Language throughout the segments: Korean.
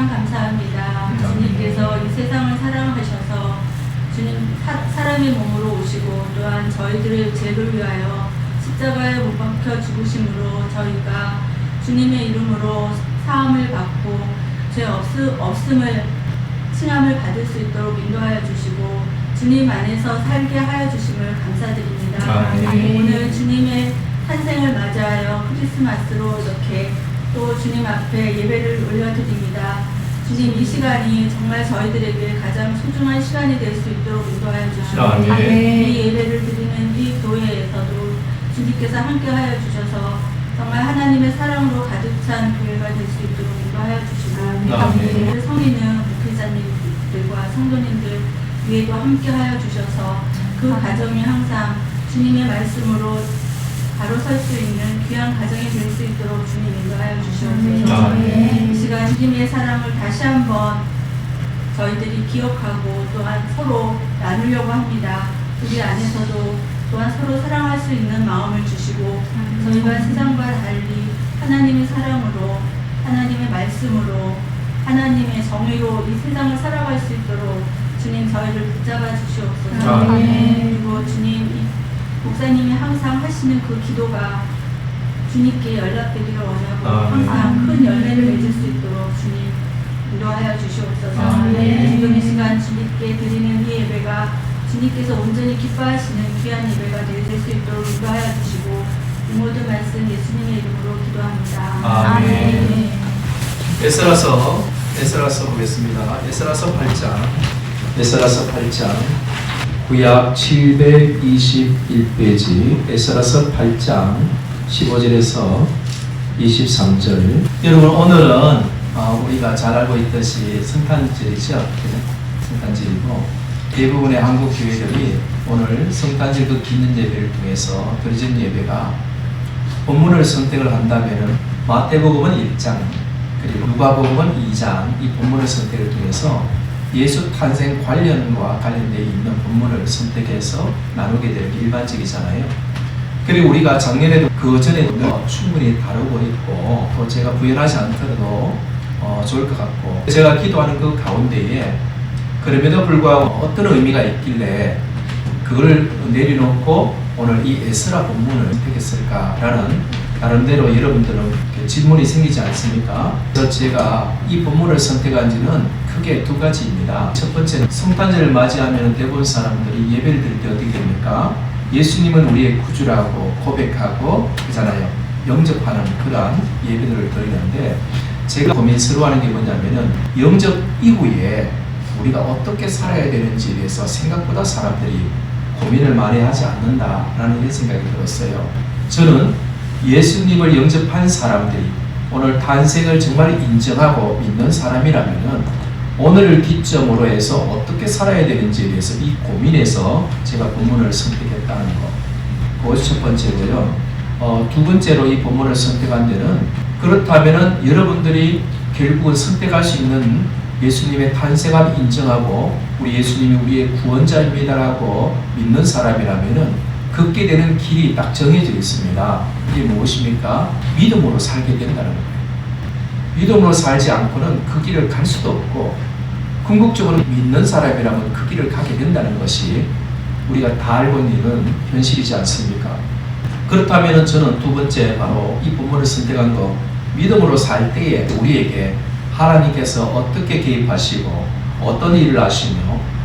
참 감사합니다. 주님께서 이 세상을 사랑하셔서 주님 사람의 몸으로 오시고 또한 저희들의 죄를 위하여 십자가에 못 박혀 죽으심으로 저희가 주님의 이름으로 사함을 받고 죄 없음을 칭함을 받을 수 있도록 인도하여 주시고 주님 안에서 살게 하여 주심을 감사드립니다. 오늘 주님의 탄생을 맞이하여 크리스마스로 이렇게 또 주님 앞에 예배를 올려드립니다. 주님 이 시간이 정말 저희들에게 가장 소중한 시간이 될 수 있도록 인도하여 주시고 이 예배를 드리는 이 교회에서도 주님께서 함께하여 주셔서 정말 하나님의 사랑으로 가득 찬 교회가 될 수 있도록 인도하여 주시고 성인은 목회자님들과 성도님들 위에도 함께하여 주셔서 그 가정이 항상 주님의 말씀으로 바로 설 수 있는 귀한 가정이 될 수 있도록 주님 인도하여 주시옵소서. 이 시간 주님의 사랑을 다시 한번 저희들이 기억하고 또한 서로 나누려고 합니다. 우리 안에서도 또한 서로 사랑할 수 있는 마음을 주시고 저희가 세상과 달리 하나님의 사랑으로 하나님의 말씀으로 하나님의 정의로 이 세상을 살아갈 수 있도록 주님 저희를 붙잡아 주시옵소서. 그리고 주님 목사님이 항상 하시는 그 기도가 주님께 연락되기를 원하고 항상 큰 열매를 맺을 수 있도록 주님 인도하여 주시옵소서. 지금 이 시간 주님께 드리는 이 예배가 주님께서 온전히 기뻐하시는 귀한 예배가 될 수 있도록 인도하여 주시고 이 모든 말씀 예수님의 이름으로 기도합니다. 아멘. 에스라서 보겠습니다. 에스라서 8장 구약 721페이지 에스라서 8장 15절에서 23절. 여러분 오늘은 우리가 잘 알고 있듯이 성탄절이죠. 성탄절이고 대부분의 한국 교회들이 오늘 성탄절 그 기념 예배를 통해서 드려진 예배가 본문을 선택을 한다면은 마태복음은 1장 그리고 누가복음은 2장 이 본문을 선택을 통해서 예수 탄생 관련과 관련되어 있는 본문을 선택해서 나누게 되는 게 일반적이잖아요. 그리고 우리가 작년에도 그 전에도 충분히 다루고 있고 또 제가 부연하지 않더라도 좋을 것 같고 제가 기도하는 그 가운데에 그럼에도 불구하고 어떤 의미가 있길래 그걸 내려놓고 오늘 이 에스라 본문을 선택했을까라는 나름대로 여러분들은 질문이 생기지 않습니까? 그래서 제가 이 본문을 선택한 지는 크게 두 가지입니다. 첫 번째는 성탄절을 맞이하면 대부분 사람들이 예배를 드릴 때 어떻게 됩니까? 예수님은 우리의 구주라고 고백하고 그잖아요. 영접하는 그러한 예배들을 드리는데 제가 고민스러워하는 게 뭐냐면은 영접 이후에 우리가 어떻게 살아야 되는지에 대해서 생각보다 사람들이 고민을 많이 하지 않는다라는 이런 생각이 들었어요. 저는 예수님을 영접한 사람들이 오늘 탄생을 정말 인정하고 믿는 사람이라면은 오늘을 기점으로 해서 어떻게 살아야 되는지에 대해서 이 고민에서 제가 본문을 선택했다는 거. 그것이 첫 번째고요. 두 번째로 이 본문을 선택한 데는 그렇다면은 여러분들이 결국은 선택할 수 있는 예수님의 탄생을 인정하고 우리 예수님이 우리의 구원자입니다라고 믿는 사람이라면은 걷게 되는 길이 딱 정해져 있습니다. 이게 무엇입니까? 믿음으로 살게 된다는 거예요. 믿음으로 살지 않고는 그 길을 갈 수도 없고 궁극적으로 믿는 사람이라면 그 길을 가게 된다는 것이 우리가 다 알고 있는 현실이지 않습니까? 그렇다면 저는 두 번째 바로 이 본문을 선택한 거 믿음으로 살 때에 우리에게 하나님께서 어떻게 개입하시고 어떤 일을 하시며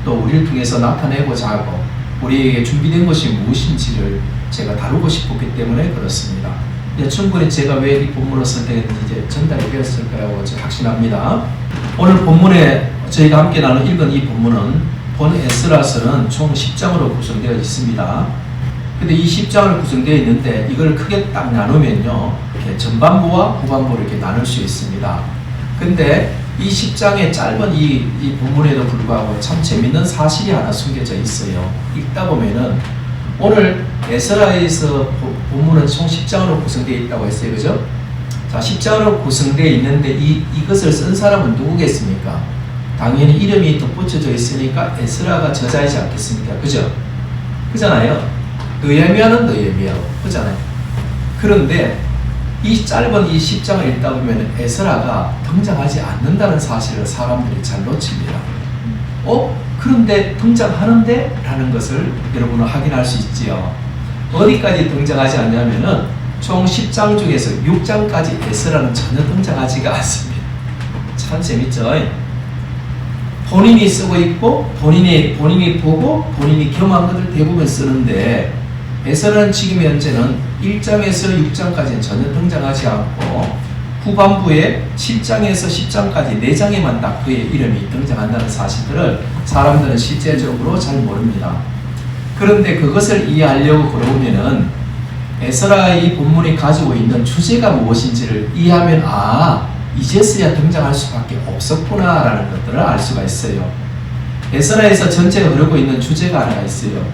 또 우리를 통해서 나타내고자 하고 우리에게 준비된 것이 무엇인지를 제가 다루고 싶었기 때문에 그렇습니다. 충분히 제가 왜 이 본문을 선택했는지 이제 전달이 되었을 거라고 확신합니다. 오늘 본문에 저희가 함께 읽은 이 본문은 본 에스라서는 총 10장으로 구성되어 있습니다. 근데 이 10장을 구성되어 있는데 이걸 크게 딱 나누면요 이렇게 전반부와 후반부를 이렇게 나눌 수 있습니다. 근데 이 10장의 짧은 이 본문에도 불구하고 참 재밌는 사실이 하나 숨겨져 있어요. 읽다 보면은 오늘 에스라에서 본문은 총 10장으로 구성되어 있다고 했어요. 그죠? 자, 10장으로 구성되어 있는데 이것을 쓴 사람은 누구겠습니까? 당연히 이름이 덧붙여져 있으니까 에스라가 저자이지 않겠습니까? 그죠? 그잖아요. 느헤미야는 느헤미야고 그잖아요. 그런데 이 짧은 이 10장을 읽다 보면 에스라가 등장하지 않는다는 사실을 사람들이 잘 놓칩니다. 그런데 등장하는데? 라는 것을 여러분은 확인할 수 있지요. 어디까지 등장하지 않냐면은 총 10장 중에서 6장까지 에스라는 전혀 등장하지가 않습니다. 참 재밌죠? 본인이 쓰고 있고 본인이 보고 본인이 경험한 것을 대부분 쓰는데 에스라는 지금 현재는 1장에서 6장까지는 전혀 등장하지 않고 후반부에 7장에서 10장까지 4장에만 딱 그의 이름이 등장한다는 사실들을 사람들은 실제적으로 잘 모릅니다. 그런데 그것을 이해하려고 그러면은 에스라의 이 본문이 가지고 있는 주제가 무엇인지를 이해하면 이제서야 등장할 수밖에 없었구나 라는 것들을 알 수가 있어요. 에스라에서 전체가 흐르고 있는 주제가 하나가 있어요.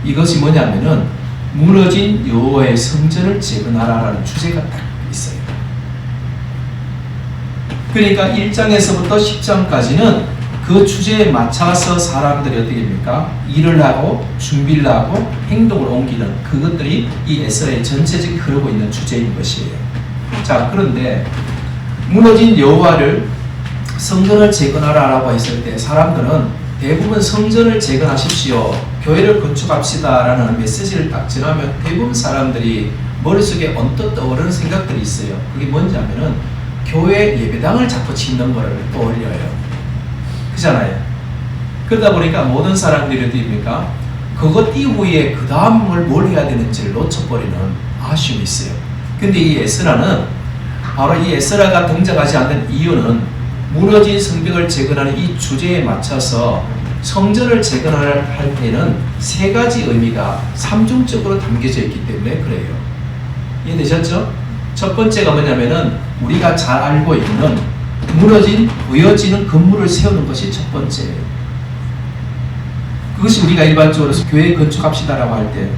이것이 뭐냐면은 무너진 여호와의 성전을 재건하라라는 주제가 딱 있어요. 그러니까 1장에서부터 10장까지는 그 주제에 맞춰서 사람들이 어떻게 됩니까? 일을 하고 준비를 하고 행동을 옮기는 그것들이 이 에스라의 전체적인 흐르고 있는 주제인 것이에요. 자, 그런데 무너진 여호와를 성전을 재건하라라고 했을 때 사람들은 대부분 성전을 재건하십시오, 교회를 건축합시다라는 메시지를 딱 전하면 대부분 사람들이 머릿속에 언뜻 떠오르는 생각들이 있어요. 그게 뭔지 하면은 교회 예배당을 자꾸 짓는 거를 떠올려요. 그잖아요. 그러다 보니까 모든 사람들이 어디입니까? 그것 이후에 그 다음을 뭘 해야 되는지를 놓쳐버리는 아쉬움이 있어요. 근데 이 에스라는 바로 이 에스라가 등장하지 않는 이유는 무너진 성벽을 재건하는 이 주제에 맞춰서 성전을 재건할 때는 3가지 의미가 삼중적으로 담겨져 있기 때문에 그래요. 이해되셨죠? 첫 번째가 뭐냐면은 우리가 잘 알고 있는 무너진 보여지는 건물을 세우는 것이 첫 번째예요. 그것이 우리가 일반적으로 교회 건축합시다라고 할 때,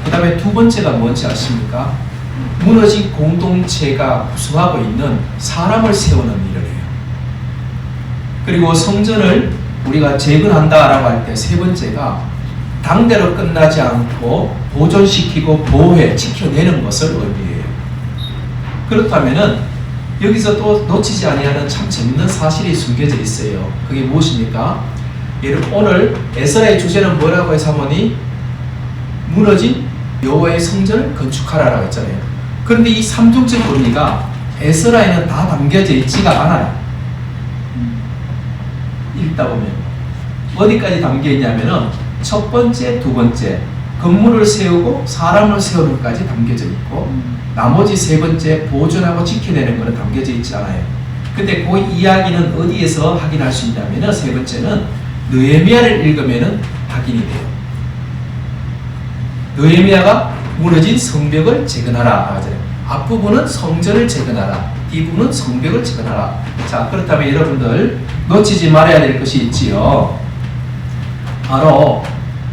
그 다음에 두 번째가 뭔지 아십니까? 무너진 공동체가 구성하고 있는 사람을 세우는 일을 해요. 그리고 성전을 우리가 재건한다라고 할 때 세 번째가 당대로 끝나지 않고 보존시키고 보호해 지켜내는 것을 의미해요. 그렇다면은 여기서 또 놓치지 아니하는 참 재밌는 사실이 숨겨져 있어요. 그게 무엇입니까? 여러분, 오늘 에스라의 주제는 뭐라고 해서 하모니 무너진 여호와의 성전을 건축하라라고 했잖아요. 그런데 이 삼중적 의미가 에스라에는 다 담겨져 있지가 않아요. 읽다 보면 어디까지 담겨 있냐면은 첫 번째, 두 번째 건물을 세우고 사람을 세우는 것까지 담겨져 있고 나머지 세 번째 보존하고 지켜내는 것은 담겨져 있지 않아요. 근데 그 이야기는 어디에서 확인할 수 있냐면은 세 번째는 느헤미야를 읽으면은 확인이 돼요. 느헤미야가 무너진 성벽을 재건하라 하잖아요. 앞부분은 성전을 재건하라, 뒷부분은 성벽을 재건하라. 자, 그렇다면 여러분들 놓치지 말아야 될 것이 있지요. 바로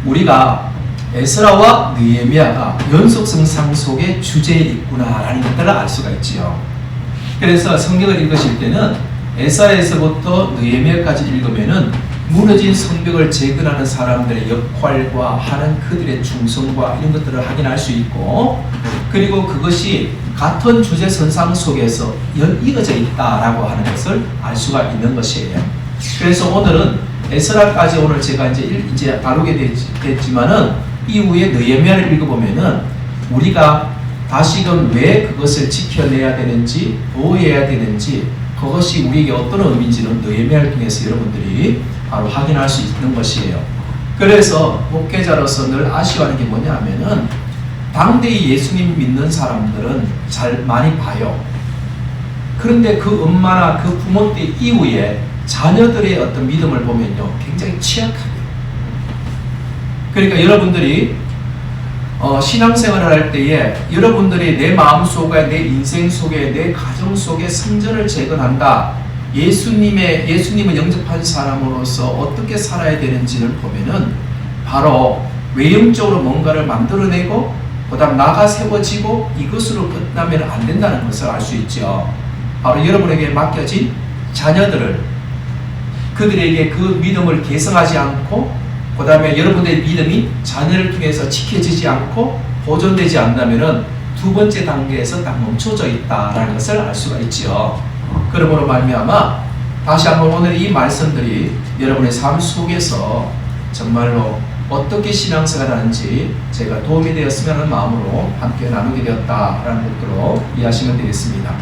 우리가 에스라와 느헤미야가 연속성상 속의 주제에 있구나라는 것들을 알 수가 있지요. 그래서 성경을 읽으실 때는 에스라에서부터 느헤미야까지 읽으면은 무너진 성벽을 재건하는 사람들의 역할과 하는 그들의 충성과 이런 것들을 확인할 수 있고, 그리고 그것이 같은 주제 선상 속에서 이어져 있다라고 하는 것을 알 수가 있는 것이에요. 그래서 오늘은 에스라까지 오늘 제가 이제 다루게 됐지만은 이후에 느헤미야를 읽어보면은 우리가 다시금 왜 그것을 지켜내야 되는지 보호해야 되는지 그것이 우리에게 어떤 의미인지는 느헤미야를 통해서 여러분들이 바로 확인할 수 있는 것이에요. 그래서 목회자로서 늘 아쉬워하는 게 뭐냐 하면은 당대의 예수님 믿는 사람들은 잘 많이 봐요. 그런데 그 엄마나 그 부모 때 이후에 자녀들의 어떤 믿음을 보면요 굉장히 취약하게. 그러니까 여러분들이 신앙생활을 할 때에 여러분들이 내 마음 속에, 내 인생 속에, 내 가정 속에 성전을 재건한다, 예수님을 영접한 사람으로서 어떻게 살아야 되는지를 보면은 바로 외형적으로 뭔가를 만들어내고 그 다음 나가 세워지고 이것으로 끝나면 안 된다는 것을 알 수 있죠. 바로 여러분에게 맡겨진 자녀들을, 그들에게 그 믿음을 개성하지 않고 그 다음에 여러분들의 믿음이 자녀를 통해서 지켜지지 않고 보존되지 않는다면은 두 번째 단계에서 딱 멈춰져 있다라는 것을 알 수가 있죠. 그러므로 말미암아 다시 한번 오늘 이 말씀들이 여러분의 삶 속에서 정말로 어떻게 신앙생활을 하는지 제가 도움이 되었으면 하는 마음으로 함께 나누게 되었다라는 것으로 이해하시면 되겠습니다.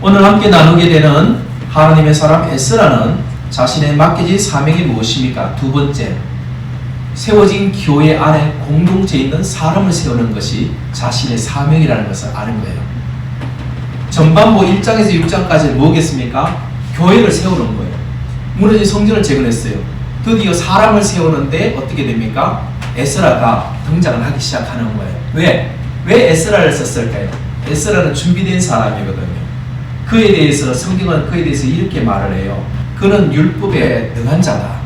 오늘 함께 나누게 되는 하나님의 사람 에스라는 자신의 맡겨진 사명이 무엇입니까? 두 번째, 세워진 교회 안에 공동체에 있는 사람을 세우는 것이 자신의 사명이라는 것을 아는 거예요. 전반부 1장에서 6장까지 뭐겠습니까? 교회를 세우는 거예요. 무너진 성전을 재건했어요. 드디어 사람을 세우는데 어떻게 됩니까? 에스라가 등장을 하기 시작하는 거예요. 왜 에스라를 썼을까요? 에스라는 준비된 사람이거든요. 그에 대해서 성경은 그에 대해서 이렇게 말을 해요. 그는 율법에 능한 자다.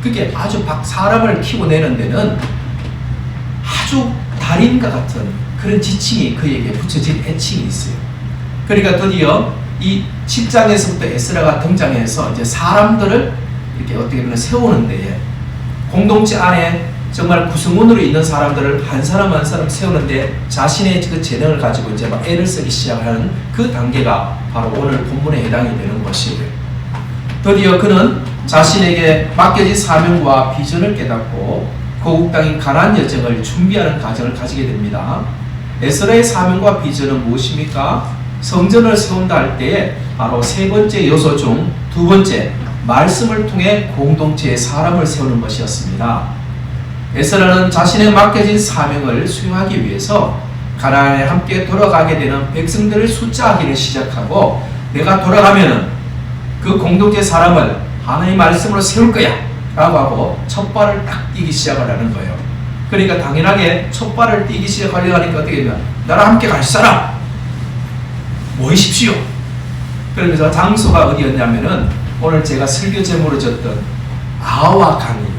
그게 아주 사람을 키워내는 데는 아주 달인과 같은 그런 지칭이 그에게 붙여진 애칭이 있어요. 그러니까 드디어 이 10장에서부터 에스라가 등장해서 이제 사람들을 이렇게 어떻게 보면 세우는 데에 공동체 안에 정말 구성원으로 있는 사람들을 한 사람 한 사람 세우는데 자신의 그 재능을 가지고 이제 막 애를 쓰기 시작하는 그 단계가 바로 오늘 본문에 해당이 되는 것이에요. 드디어 그는 자신에게 맡겨진 사명과 비전을 깨닫고 고국 땅인 가나안 여정을 준비하는 과정을 가지게 됩니다. 에스라의 사명과 비전은 무엇입니까? 성전을 세운다 할 때에 바로 세 번째 요소 중 두 번째, 말씀을 통해 공동체의 사람을 세우는 것이었습니다. 에스라는 자신의 맡겨진 사명을 수행하기 위해서 가나안에 함께 돌아가게 되는 백성들을 숫자하기를 시작하고 내가 돌아가면은 그 공동체 사람을 하나님의 말씀으로 세울 거야 라고 하고 첫 발을 딱 띄기 시작을 하는 거예요. 그러니까 당연하게 첫 발을 띄기 시작하려고 하니까 어떻게 되냐, 나랑 함께 갈 사람 모이십시오. 그러면서 장소가 어디였냐면은 오늘 제가 설교 제목으로 줬던 아와 강이에요.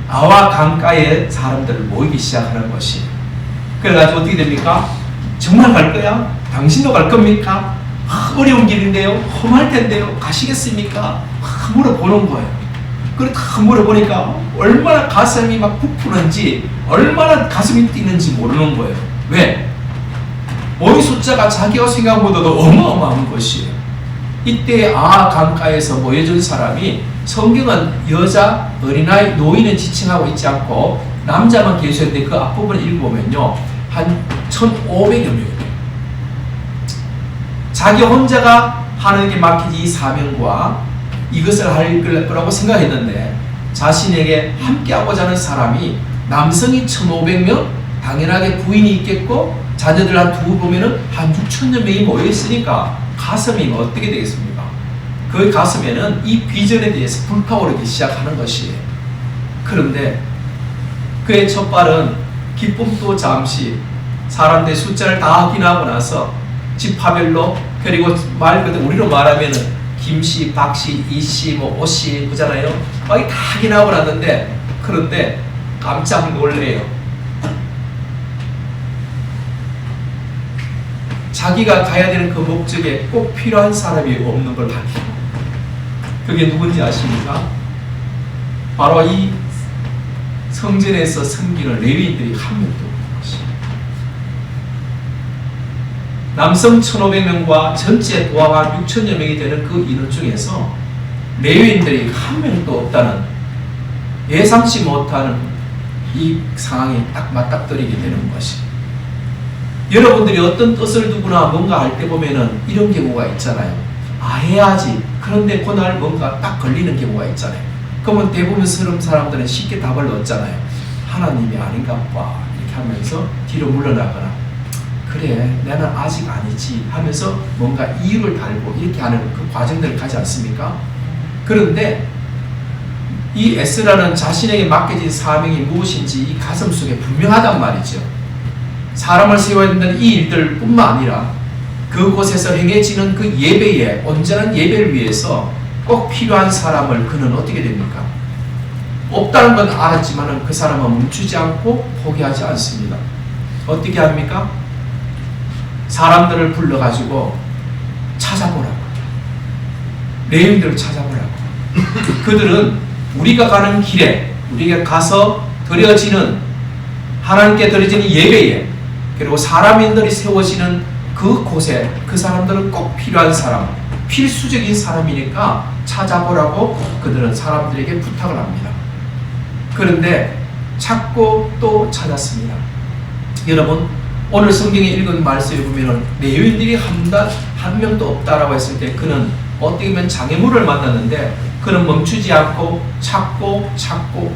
아와 강가에 사람들을 모이기 시작하는 것이. 그래가지고 어떻게 됩니까? 정말 갈 거야? 당신도 갈 겁니까? 어려운 길인데요? 험할 텐데요? 가시겠습니까? 물어보는 거예요. 그래 다 물어보니까 얼마나 가슴이 막 부푸는지 얼마나 가슴이 뛰는지 모르는 거예요. 왜? 모의 숫자가 자기가 생각한 것보다도 어마어마한 것이에요. 이때 강가에서 모여준 사람이 성경은 여자, 어린아이, 노인은 지칭하고 있지 않고 남자만 계셨는데 그 앞부분을 읽어보면요 한 1,500여 명이에요. 자기 혼자가 하나님께 맡긴 이 사명과 이것을 할 거라고 생각했는데 자신에게 함께하고자 하는 사람이 남성이 1,500명, 당연하게 부인이 있겠고 자녀들 한 두 보면은 한 6,000여 명이 모여있으니까 가슴이 어떻게 되겠습니까? 그 가슴에는 이 비전에 대해서 불타오르기 시작하는 것이에요. 그런데 그의 첫 발은 기쁨도 잠시 사람들의 숫자를 다 확인하고 나서 지파별로 그리고 말 그대로 우리로 말하면은 김씨, 박씨, 이씨, 뭐 오씨 그잖아요. 막 다 확인하고 났는데 그런데 깜짝 놀래요. 자기가 가야 되는 그 목적에 꼭 필요한 사람이 없는 걸 확인. 그게 누군지 아십니까? 바로 이 성전에서 섬기는 레위인들이 한 명도 없는 것이에요. 남성 1,500명과 전체 도화가 6,000여 명이 되는 그 인원 중에서 레위인들이 한 명도 없다는 예상치 못하는 이 상황이 딱 맞닥뜨리게 되는 것이. 여러분들이 어떤 뜻을 두거나 뭔가 할 때 보면은 이런 경우가 있잖아요. 해야지. 그런데 그날 뭔가 딱 걸리는 경우가 있잖아요. 그러면 대부분 사람들은 쉽게 답을 얻잖아요. 하나님이 아닌가 봐. 이렇게 하면서 뒤로 물러나거나 그래 나는 아직 아니지 하면서 뭔가 이유를 달고 이렇게 하는 그 과정들을 가지 않습니까? 그런데 이 에스라는 자신에게 맡겨진 사명이 무엇인지 이 가슴 속에 분명하단 말이죠. 사람을 세워야 된다는 이 일들 뿐만 아니라 그곳에서 행해지는 그 예배에 온전한 예배를 위해서 꼭 필요한 사람을 그는 어떻게 됩니까? 없다는 건 알았지만 그 사람은 멈추지 않고 포기하지 않습니다. 어떻게 합니까? 사람들을 불러가지고 찾아보라고. 레위인들을 찾아보라고. 그들은 우리가 가는 길에 우리가 가서 드려지는 하나님께 드려지는 예배에, 그리고 사람인들이 세워지는 그 곳에 그 사람들은 꼭 필요한 사람, 필수적인 사람이니까 찾아보라고 그들은 사람들에게 부탁을 합니다. 그런데 찾고 또 찾았습니다. 여러분, 오늘 성경에 읽은 말씀에 보면 레위인들이 한 명도 없다라고 했을 때 그는 어떻게 보면 장애물을 만났는데 그는 멈추지 않고 찾고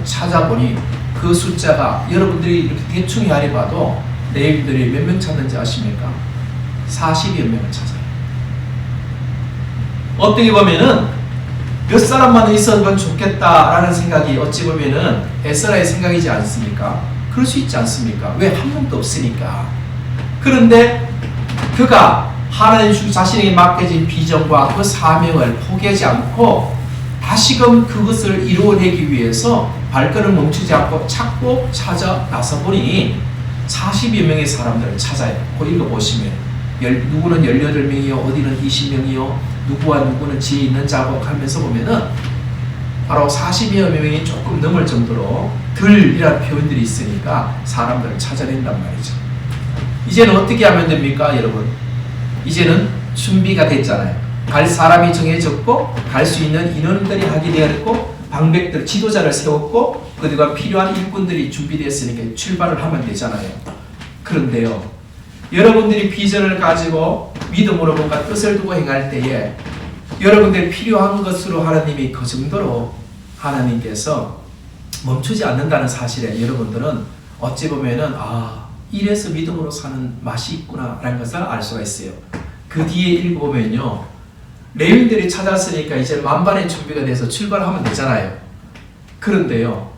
찾아보니 그 숫자가 여러분들이 이렇게 대충 헤아려 봐도 레위인들이 몇 명 찾는지 아십니까? 40여 명을 찾아요. 어떻게 보면은 몇 사람만 있어도 좋겠다라는 생각이 어찌 보면은 에스라의 생각이지 않습니까? 그럴 수 있지 않습니까? 왜 한 명도 없으니까. 그런데 그가 하나님 자신에게 맡겨진 비전과 그 사명을 포기하지 않고 다시금 그것을 이루어내기 위해서 발걸음을 멈추지 않고 찾고 찾아 나서보니 40여 명의 사람들을 찾아요. 그 읽어보시면 누구는 18명이요 어디는 20명이요 누구와 누구는 지혜 있는 자고 하면서 보면은 바로 40여 명이 조금 넘을 정도로 들이라는 표현들이 있으니까 사람들을 찾아낸단 말이죠. 이제는 어떻게 하면 됩니까, 여러분? 이제는 준비가 됐잖아요. 갈 사람이 정해졌고 갈 수 있는 인원들이 하게 되었고 방백들, 지도자를 세웠고 그들과 필요한 일꾼들이 준비되었으니까 출발을 하면 되잖아요. 그런데요, 여러분들이 비전을 가지고 믿음으로 뭔가 뜻을 두고 행할 때에 여러분들이 필요한 것으로 하나님이 그 정도로 하나님께서 멈추지 않는다는 사실에 여러분들은 어찌 보면은 이래서 믿음으로 사는 맛이 있구나 라는 것을 알 수가 있어요. 그 뒤에 읽어보면요, 레위인들이 찾았으니까 이제 만반의 준비가 돼서 출발하면 되잖아요. 그런데요,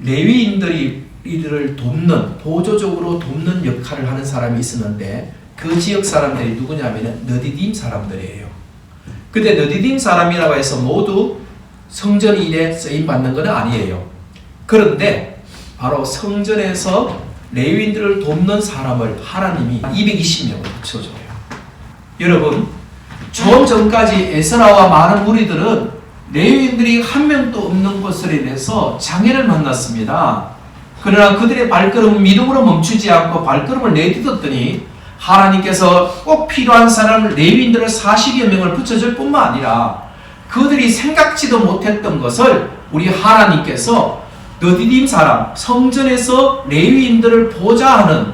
레위인들이 이들을 돕는, 보조적으로 돕는 역할을 하는 사람이 있었는데 그 지역 사람들이 누구냐면 느디딤 사람들이에요. 근데 느디딤 사람이라고 해서 모두 성전 일에 쓰임받는 건 아니에요. 그런데 바로 성전에서 레위인들을 돕는 사람을 하나님이 220명을 붙여줘요. 여러분, 좀 전까지 에스라와 많은 무리들은 레위인들이 한 명도 없는 것으로 인해서 장애를 만났습니다. 그러나 그들의 발걸음은 믿음으로 멈추지 않고 발걸음을 내딛었더니 하나님께서 꼭 필요한 사람을 레위인들을 40여 명을 붙여줄 뿐만 아니라 그들이 생각지도 못했던 것을 우리 하나님께서 느디딤 사람, 성전에서 레위인들을 보조하는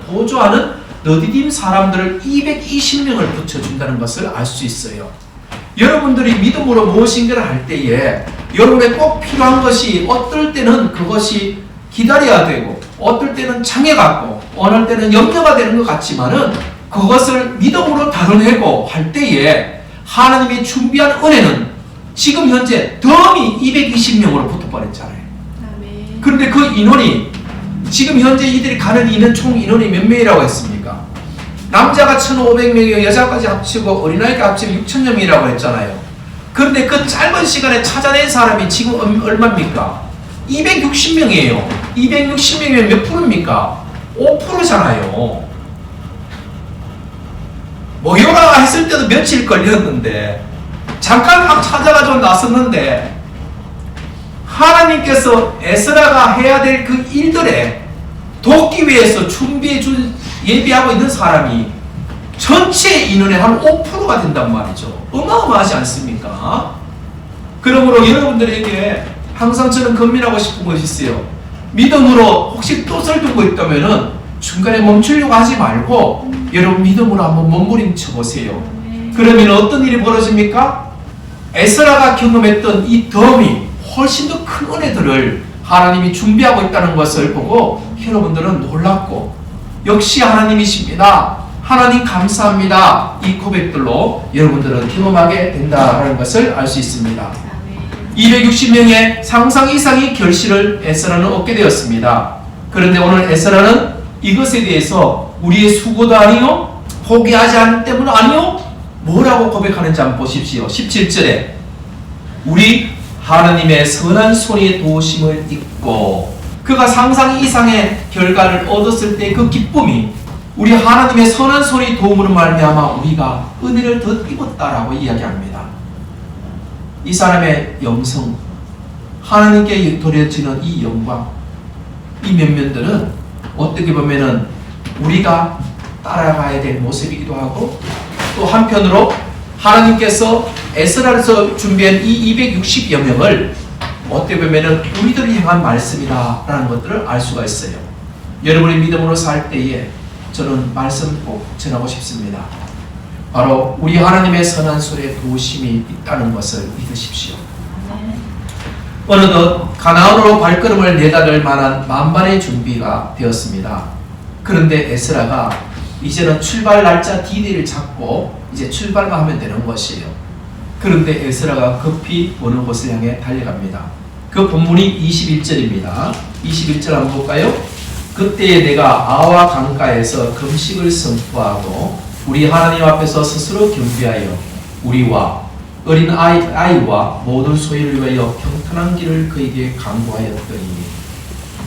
느디딤 사람들을 220명을 붙여준다는 것을 알 수 있어요. 여러분들이 믿음으로 무엇인가를 할 때에 여러분의 꼭 필요한 것이 어떨 때는 그것이 기다려야 되고 어떨 때는 장애가 있고 어느 때는 염려가 되는 것 같지만은 그것을 믿음으로 다뤄내고 할 때에 하나님이 준비한 은혜는 지금 현재 덤이 220명으로 붙어버렸잖아요. 그런데 그 인원이 지금 현재 이들이 가는 인원 총 인원이 몇 명이라고 했습니까? 남자가 1,500명이고 여자까지 합치고 어린아이까지 합치면 6,000명이라고 했잖아요. 그런데 그 짧은 시간에 찾아낸 사람이 지금 얼마입니까? 260명이에요. 260명이면 몇 프로입니까? 5%잖아요. 모여라 했을 때도 며칠 걸렸는데 잠깐 막 찾아가지고 나섰는데 하나님께서 에스라가 해야 될 그 일들에 돕기 위해서 준비해 준 예비하고 있는 사람이 전체 인원의 한 5%가 된단 말이죠. 어마어마하지 않습니까? 그러므로 여러분들에게 항상 저는 건면하고 싶은 것이 있어요. 믿음으로 혹시 뜻을 두고 있다면은 중간에 멈추려고 하지 말고 여러분 믿음으로 한번 몸부림쳐 보세요. 그러면 어떤 일이 벌어집니까? 에스라가 경험했던 이 덤이 훨씬 더 큰 은혜들을 하나님이 준비하고 있다는 것을 보고 여러분들은 놀랍고 역시 하나님이십니다. 하나님 감사합니다. 이 고백들로 여러분들은 경험하게 된다는 것을 알 수 있습니다. 260명의 상상 이상의 결실을 에스라는 얻게 되었습니다. 그런데 오늘 에스라는 이것에 대해서 우리의 수고도 아니요 포기하지 않은 때문 아니요 뭐라고 고백하는지 한번 보십시오. 17절에 우리 하나님의 선한 손의 도우심을 잊고 그가 상상 이상의 결과를 얻었을 때 그 기쁨이 우리 하나님의 선한 손의 도움으로 말미암아 우리가 은혜를 더 입었다라고 이야기합니다. 이 사람의 영성, 하나님께 돌려지는 이 영광, 이 면면들은 어떻게 보면은 우리가 따라가야 될 모습이기도 하고, 또 한편으로 하나님께서 에스라에서 준비한 이 260여 명을 어떻게 보면은 우리들을 향한 말씀이다라는 것들을 알 수가 있어요. 여러분의 믿음으로 살 때에 저는 말씀 꼭 전하고 싶습니다. 바로 우리 하나님의 선한 손에 도우심이 있다는 것을 믿으십시오. 어느덧 가나안으로 발걸음을 내다를 만한 만반의 준비가 되었습니다. 그런데 에스라가 이제는 출발 날짜 D-Day를 잡고 이제 출발만 하면 되는 것이에요. 그런데 에스라가 급히 어느 곳을 향해 달려갑니다. 그 본문이 21절입니다. 21절 한번 볼까요? 그때에 내가 아와 강가에서 금식을 선포하고 우리 하나님 앞에서 스스로 겸비하여 우리와 어린 아이와 모든 소유를 위하여 평탄한 길을 그에게 강구하였더니,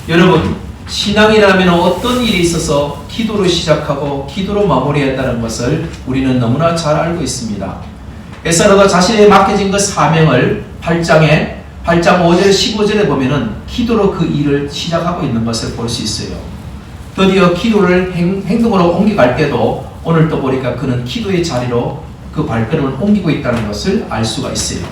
여러분, 신앙이라면 어떤 일이 있어서 기도로 시작하고 기도로 마무리한다는 것을 우리는 너무나 잘 알고 있습니다. 에스라가 자신에게 맡겨진 그 사명을 8장 5절 15절에 보면은 기도로 그 일을 시작하고 있는 것을 볼 수 있어요. 드디어 기도를 행동으로 옮겨갈 때도 오늘 또 보니까 그는 기도의 자리로 그 발걸음을 옮기고 있다는 것을 알 수가 있어요.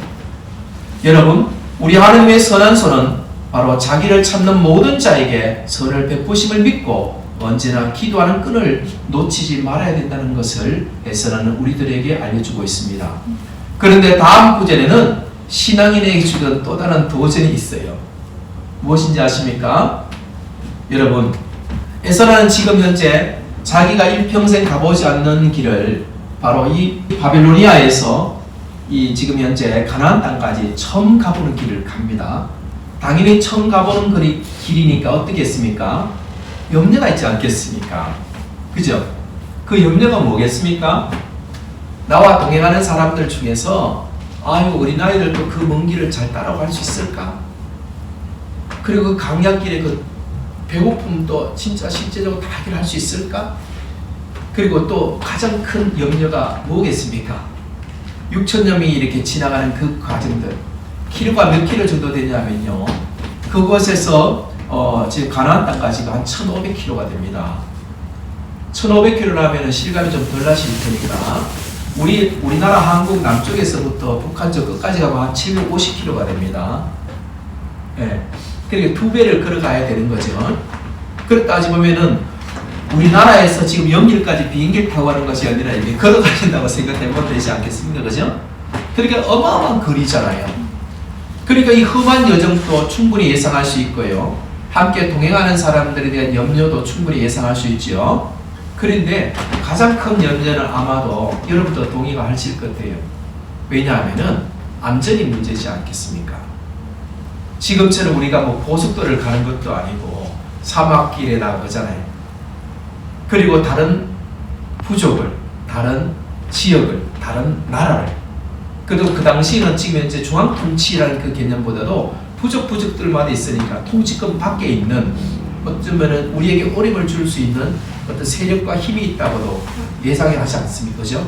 여러분, 우리 하나님의 선한 손은 바로 자기를 찾는 모든 자에게 선을 베푸심을 믿고 언제나 기도하는 끈을 놓치지 말아야 된다는 것을 에스라는 우리들에게 알려주고 있습니다. 그런데 다음 구절에는 신앙인에게 주던 또 다른 도전이 있어요. 무엇인지 아십니까? 여러분, 에스라는 지금 현재 자기가 일평생 가보지 않는 길을 바로 이 바빌로니아에서 이 지금 현재 가나안 땅까지 처음 가보는 길을 갑니다. 당연히 처음 가보는 길이니까 어떻겠습니까? 염려가 있지 않겠습니까? 그죠? 그 염려가 뭐겠습니까? 나와 동행하는 사람들 중에서 아유, 우리 아이들도 그 먼 길을 잘 따라갈 수 있을까? 그리고 그 강약길에 그 배고픔도 진짜 실제적으로 다 해결할 수 있을까? 그리고 또 가장 큰 염려가 뭐겠습니까? 6천여 명이 이렇게 지나가는 그 과정들, 키로가 몇 킬로 정도 되냐면요, 그곳에서 지금 가나안 땅까지가 한 1,500km가 됩니다. 1,500km라면 실감이 좀 덜 나실 테니까 우리나라 한국 남쪽에서부터 북한 쪽 끝까지 가면 한 750km가 됩니다. 예. 그러니까 2배를 걸어가야 되는 거죠. 그렇게 따지보면은 우리나라에서 지금 연길까지 비행기를 타고 가는 것이 아니라 이게 걸어가신다고 생각해보면 되지 않겠습니까? 그죠? 그러니까 어마어마한 거리잖아요. 그러니까 이 험한 여정도 충분히 예상할 수 있고요. 함께 동행하는 사람들에 대한 염려도 충분히 예상할 수 있죠. 그런데 가장 큰 염려는 아마도 여러분도 동의가 하실 것 같아요. 왜냐하면은 안전이 문제지 않겠습니까? 지금처럼 우리가 뭐 고속도로를 가는 것도 아니고 사막길에 나가잖아요. 그리고 다른 부족을, 다른 지역을, 다른 나라를, 그래도 그 당시에는 지금 현재 중앙통치라는 그 개념보다도 부족들마다 있으니까 통치권 밖에 있는, 어쩌면은 우리에게 어림을 줄 수 있는 어떤 세력과 힘이 있다고도 예상이 하지 않습니까? 그죠?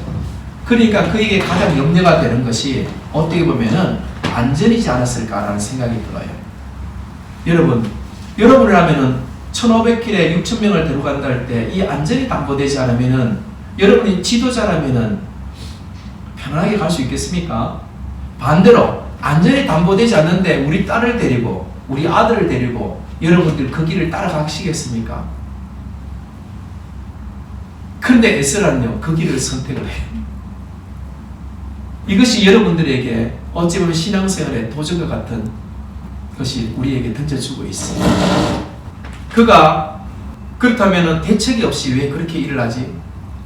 그러니까 그에게 가장 염려가 되는 것이 어떻게 보면은 안전이지 않았을까라는 생각이 들어요. 여러분이라면은 1,500km에 6,000명을 데려간다 할 때 이 안전이 담보되지 않으면은, 여러분이 지도자라면은 편안하게 갈 수 있겠습니까? 반대로 안전이 담보되지 않는데 우리 딸을 데리고 우리 아들을 데리고 여러분들 그 길을 따라가시겠습니까? 그런데 에스라는요, 그 길을 선택을 해요. 이것이 여러분들에게 어찌 보면 신앙생활의 도전과 같은 것이 우리에게 던져주고 있습니다. 그가 그렇다면 대책이 없이 왜 그렇게 일을 하지?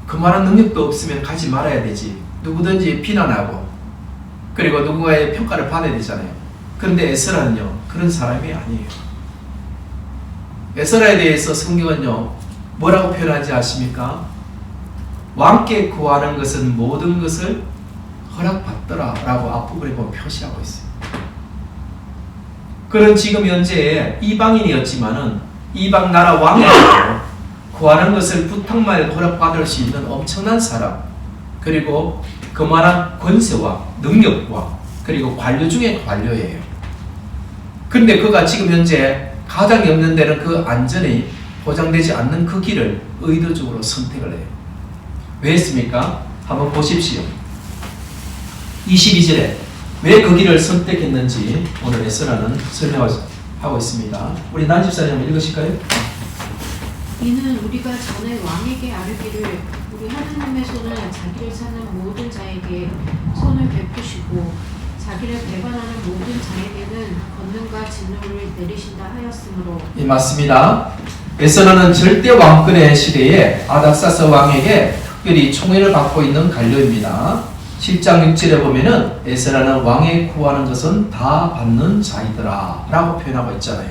그만한 능력도 없으면 가지 말아야 되지. 누구든지 비난하고 그리고 누군가의 평가를 받아야 되잖아요. 그런데 에스라는요, 그런 사람이 아니에요. 에스라에 대해서 성경은요, 뭐라고 표현하지 아십니까? 왕께 구하는 것은 모든 것을 허락받더라 라고 앞부분에 보면 표시하고 있어요. 그는 지금 현재 이방인이었지만은 이방 나라 왕으로 구하는 것을 부탁만 해도 허락받을 수 있는 엄청난 사람, 그리고 그만한 권세와 능력과 그리고 관료 중에 관료예요. 근데 그가 지금 현재 가장 염려되는 그 안전이 보장되지 않는 그 길을 의도적으로 선택을 해요. 왜 했습니까? 한번 보십시오. 22절에 왜 그 길을 선택했는지 오늘 에스라는 설명하고 있습니다. 우리 난집사님 한번 읽으실까요? 이는 우리가 전에 왕에게 아뢰기를 우리 하나님의 손을 자기를 찾는 모든 자에게 손을 베푸시고 자기를 배반하는 모든 자에게는 권능과 진노를 내리신다 하였으므로. 예, 맞습니다. 에스라는 절대 왕권의 시대에 아닥사스 왕에게 특별히 총애를 받고 있는 관료입니다. 7장 6절에 보면은 에스라는 왕에 구하는 것은 다 받는 자이더라 라고 표현하고 있잖아요.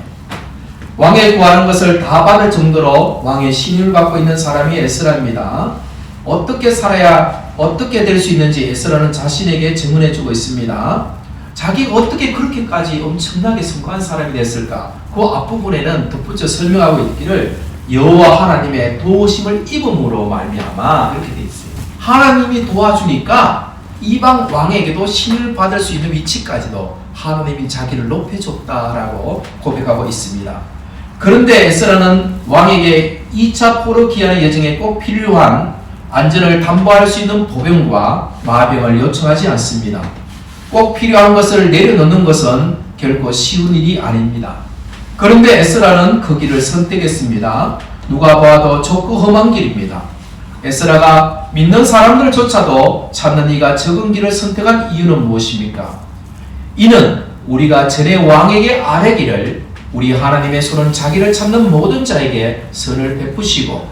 왕에 구하는 것을 다 받을 정도로 왕의 신임을 받고 있는 사람이 에스라입니다. 어떻게 살아야 어떻게 될 수 있는지 에스라는 자신에게 증언해주고 있습니다. 자기가 어떻게 그렇게까지 엄청나게 성공한 사람이 됐을까? 그 앞부분에는 덧붙여 설명하고 있기를 여호와 하나님의 도우심을 입음으로 말미암아 이렇게 돼 있어요. 하나님이 도와주니까 이방 왕에게도 신을 받을 수 있는 위치까지도 하나님이 자기를 높여줬다라고 고백하고 있습니다. 그런데 에스라는 왕에게 2차 포로 기한의 여정에 꼭 필요한 안전을 담보할 수 있는 보병과 마병을 요청하지 않습니다. 꼭 필요한 것을 내려놓는 것은 결코 쉬운 일이 아닙니다. 그런데 에스라는 그 길을 선택했습니다. 누가 봐도 좁고 험한 길입니다. 에스라가 믿는 사람들조차도 찾는 이가 적은 길을 선택한 이유는 무엇입니까? 이는 우리가 전에 왕에게 아뢰기를 우리 하나님의 손은 자기를 찾는 모든 자에게 선을 베푸시고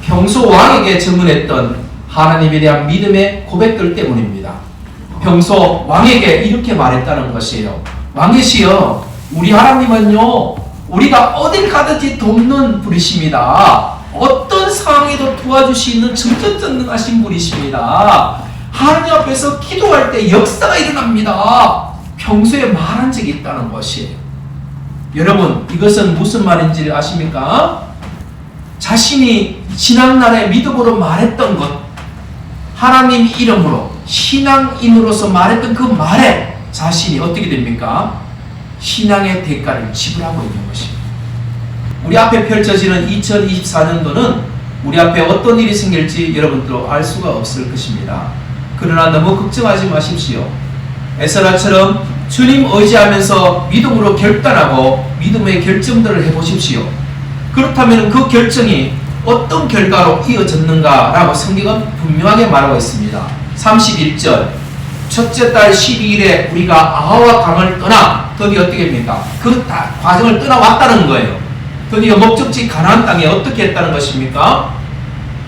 평소 왕에게 증언했던 하나님에 대한 믿음의 고백들 때문입니다. 평소 왕에게 이렇게 말했다는 것이에요. 왕이시여, 우리 하나님은요, 우리가 어딜 가든지 돕는 분이십니다. 어떤 상황에도 도와주시는 전전전능하신 분이십니다. 하나님 앞에서 기도할 때 역사가 일어납니다. 평소에 말한 적이 있다는 것이에요. 여러분, 이것은 무슨 말인지 아십니까? 자신이 지난날에 믿음으로 말했던 것, 하나님 이름으로 신앙인으로서 말했던 그 말에 자신이 어떻게 됩니까? 신앙의 대가를 지불하고 있는 것입니다. 우리 앞에 펼쳐지는 2024년도는 우리 앞에 어떤 일이 생길지 여러분들도 알 수가 없을 것입니다. 그러나 너무 걱정하지 마십시오. 에스라처럼 주님 의지하면서 믿음으로 결단하고 믿음의 결정들을 해보십시오. 그렇다면 그 결정이 어떤 결과로 이어졌는가라고 성경은 분명하게 말하고 있습니다. 31절 첫째 달 12일에 우리가 아하와 강을 떠나 드디어 어떻게 합니까? 그 과정을 떠나왔다는 거예요. 드디어 목적지 가나안 땅에 어떻게 했다는 것입니까?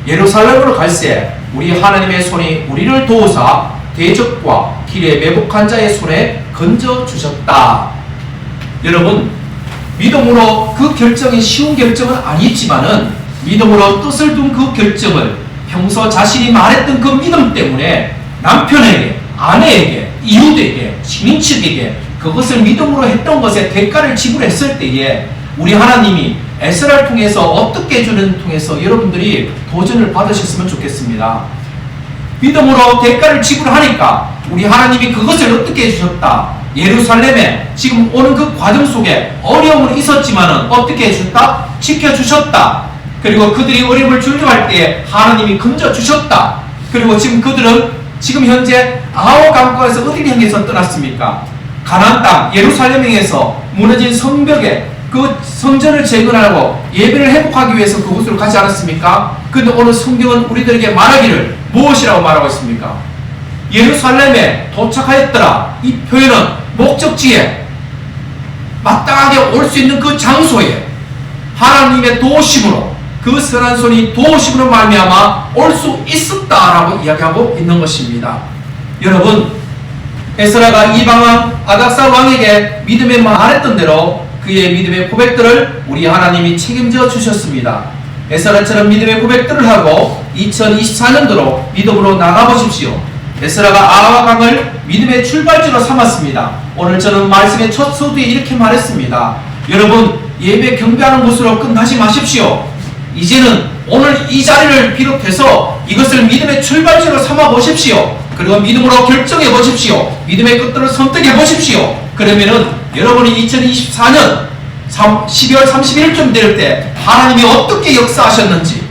예루살렘으로 갈새 우리 하나님의 손이 우리를 도우사 대적과 길에 매복한 자의 손에 건져주셨다. 여러분, 믿음으로 그 결정이 쉬운 결정은 아니지만은 믿음으로 뜻을 둔 그 결정을 평소 자신이 말했던 그 믿음 때문에 남편에게, 아내에게, 이웃에게, 신인 측에게 그것을 믿음으로 했던 것에 대가를 지불했을 때에 우리 하나님이 에스라를 통해서 어떻게 해주는 통해서 여러분들이 도전을 받으셨으면 좋겠습니다. 믿음으로 대가를 지불하니까 우리 하나님이 그것을 어떻게 해주셨다? 예루살렘에 지금 오는 그 과정 속에 어려움은 있었지만은 어떻게 해주셨다? 지켜주셨다. 그리고 그들이 어려움을 주저할 때에 하나님이 건져주셨다. 그리고 지금 그들은 지금 현재 아하와 강가에서 어디를 향해서 떠났습니까? 가나안 땅 예루살렘 향해서 무너진 성벽에 그 성전을 재건하고 예배를 회복하기 위해서 그곳으로 가지 않았습니까? 근데 오늘 성경은 우리들에게 말하기를 무엇이라고 말하고 있습니까? 예루살렘에 도착하였더라. 이 표현은 목적지에 마땅하게 올 수 있는 그 장소에 하나님의 도우심으로 그 선한 손이 도우심으로 말미암아 올 수 있었다라고 이야기하고 있는 것입니다. 여러분, 에스라가 이방왕 아닥사 왕에게 믿음에 말했던 대로 그의 믿음의 고백들을 우리 하나님이 책임져 주셨습니다. 에스라처럼 믿음의 고백들을 하고 2024년도로 믿음으로 나가보십시오. 에스라가 아하와 강을 믿음의 출발지로 삼았습니다. 오늘 저는 말씀의 첫 서두에 이렇게 말했습니다. 여러분, 예배 경배하는 것으로 끝나지 마십시오. 이제는 오늘 이 자리를 비롯해서 이것을 믿음의 출발지로 삼아 보십시오. 그리고 믿음으로 결정해 보십시오. 믿음의 끝들을 선택해 보십시오. 그러면은 여러분이 2024년 12월 31일쯤 될 때 하나님이 어떻게 역사하셨는지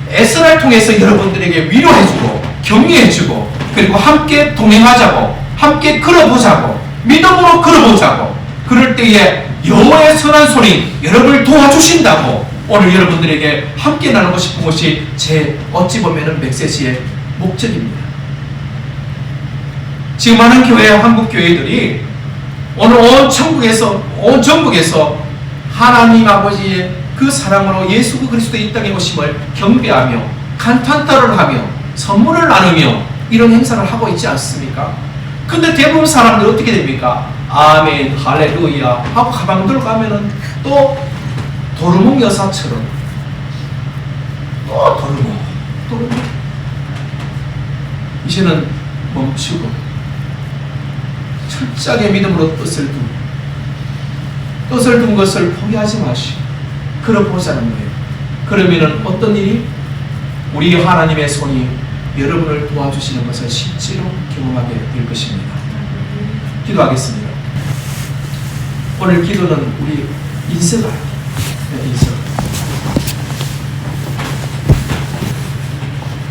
에스라를 통해서 여러분들에게 위로해주고 격려해주고 그리고 함께 동행하자고 함께 걸어보자고 믿음으로 걸어보자고 그럴 때에 여호와의 선한 손이 여러분을 도와주신다고 오늘 여러분들에게 함께 나누고 싶은 것이 제 어찌 보면은 메시지의 목적입니다. 지금 많은 교회, 한국 교회들이 오늘 온 천국에서 온 전국에서 하나님 아버지의 그 사랑으로 예수 그리스도 이 땅에 오심을 경배하며 간탄타를 하며 선물을 나누며 이런 행사를 하고 있지 않습니까? 근데 대부분 사람들 어떻게 됩니까? 아멘, 할렐루야 하고 가방 들고 가면은 또 도르묵 여사처럼 또 도르묵 이제는 멈추고 철저하게 믿음으로 뜻을 둔 것을 포기하지 마시고 걸어보자는 거예요. 그러면은 어떤 일이? 우리 하나님의 손이 여러분을 도와주시는 것을 실제로 경험하게 될 것입니다. 기도하겠습니다. 오늘 기도는 우리 인서가 인서.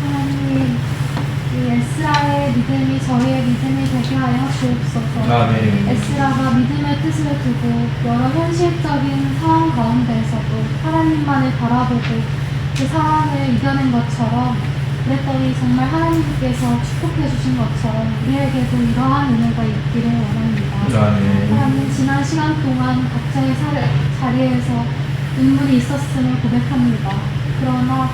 하나님, 이 에스라의 믿음이 저희의 믿음이 되게 하여 주옵소서. 아멘. 에스라가 믿음의 뜻을 두고 여러 현실적인 상황 가운데에서도 하나님만을 바라보고 그 상황을 이겨낸 것처럼 그랬더니 정말 하나님께서 축복해 주신 것처럼 우리에게도 이러한 은혜가 있기를 원합니다. 아멘. 하나님, 지난 시간 동안 각자의 자리에서 눈물이 있었음을 고백합니다. 그러나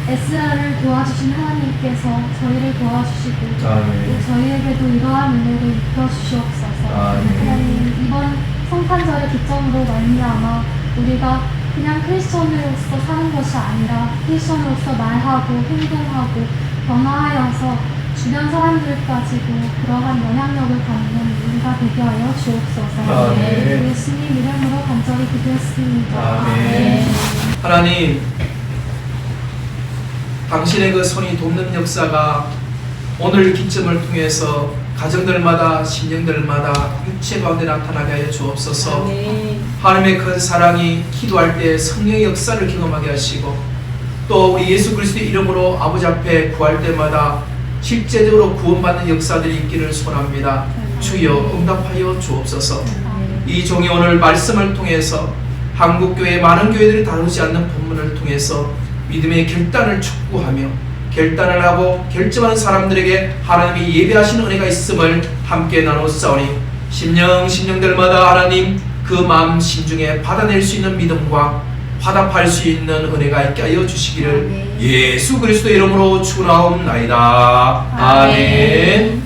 에스라를 도와주신 하나님께서 저희를 도와주시고 아멘. 또 저희에게도 이러한 은혜를 입혀주시옵소서. 아멘. 하나님, 이번 성탄절의 기점으로 말미암아 우리가 그냥 크리스천으로서 사는 것이 아니라 크리스천으로서 말하고 행동하고 변화하여서 주변 사람들까지도 그러한 영향력을 받는 우리가 되게 하여 주옵소서. 아멘. 예수님 이름으로 간절히 기도했습니다. 아멘. 하나님, 당신의 그 손이 돕는 역사가 오늘 기점을 통해서 가정들마다 심령들마다 육체 가운데 나타나게 하여 주옵소서. 아멘. 하나님의 그 사랑이 기도할 때 성령의 역사를 경험하게 하시고 또 우리 예수 그리스도의 이름으로 아버지 앞에 구할 때마다 실제적으로 구원받는 역사들이 있기를 소원합니다. 주여 응답하여 주옵소서. 이 종이 오늘 말씀을 통해서 한국교회 많은 교회들이 다루지 않는 본문을 통해서 믿음의 결단을 촉구하며 결단을 하고 결정하는 사람들에게 하나님이 예배하시는 은혜가 있음을 함께 나누었사오니 심령들마다 하나님 그 마음 심중에 받아낼 수 있는 믿음과 화답할 수 있는 은혜가 있게 하여 주시기를 예수 그리스도 이름으로 축원하옵나이다. 아멘.